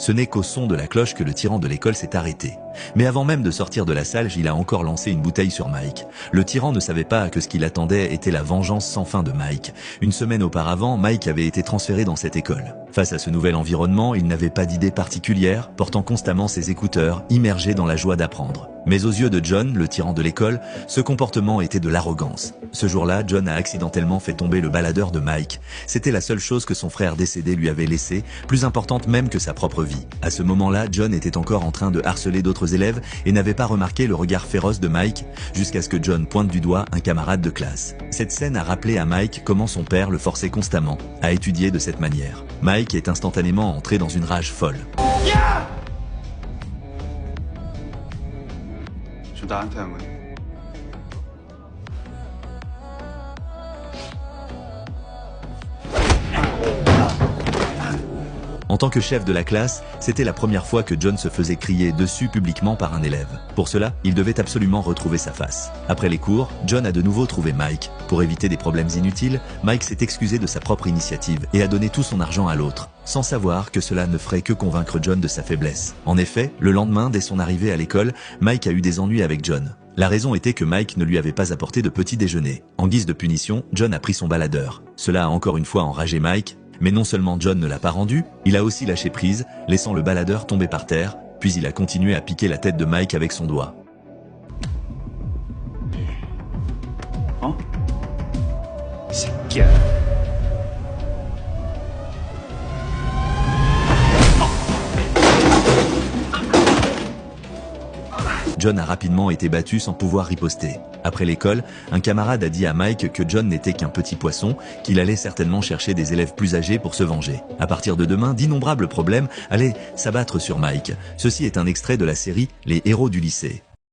Ce n'est qu'au son de la cloche que le tyran de l'école s'est arrêté. Mais avant même de sortir de la salle, il a encore lancé une bouteille sur Mike. Le tyran ne savait pas que ce qu'il attendait était la vengeance sans fin de Mike. Une semaine auparavant, Mike avait été transféré dans cette école. Face à ce nouvel environnement, il n'avait pas d'idée particulière, portant constamment ses écouteurs, immergé dans la joie d'apprendre. Mais aux yeux de John, le tyran de l'école, ce comportement était de l'arrogance. Ce jour-là, John a accidentellement fait tomber le baladeur de Mike. C'était la seule chose que son frère décédé lui avait laissée, plus importante même que sa propre vie. À ce moment-là, John était encore en train de harceler d'autres élèves et n'avait pas remarqué le regard féroce de Mike, jusqu'à ce que John pointe du doigt un camarade de classe. Cette scène a rappelé à Mike comment son père le forçait constamment à étudier de cette manière. Mike est instantanément entré dans une rage folle. Yeah! 저 나한테 한 거야. En tant que chef de la classe, c'était la première fois que John se faisait crier dessus publiquement par un élève. Pour cela, il devait absolument retrouver sa face. Après les cours, John a de nouveau trouvé Mike. Pour éviter des problèmes inutiles, Mike s'est excusé de sa propre initiative et a donné tout son argent à l'autre, sans savoir que cela ne ferait que convaincre John de sa faiblesse. En effet, le lendemain, dès son arrivée à l'école, Mike a eu des ennuis avec John. La raison était que Mike ne lui avait pas apporté de petit déjeuner. En guise de punition, John a pris son baladeur. Cela a encore une fois enragé Mike. Mais non seulement John ne l'a pas rendu, il a aussi lâché prise, laissant le baladeur tomber par terre, puis il a continué à piquer la tête de Mike avec son doigt. 어? 이 새끼야. John a rapidement été battu sans pouvoir riposter. Après l'école, un camarade a dit à Mike que John n'était qu'un petit poisson, qu'il allait certainement chercher des élèves plus âgés pour se venger. À partir de demain, d'innombrables problèmes allaient s'abattre sur Mike. Ceci est un extrait de la série Les héros du lycée.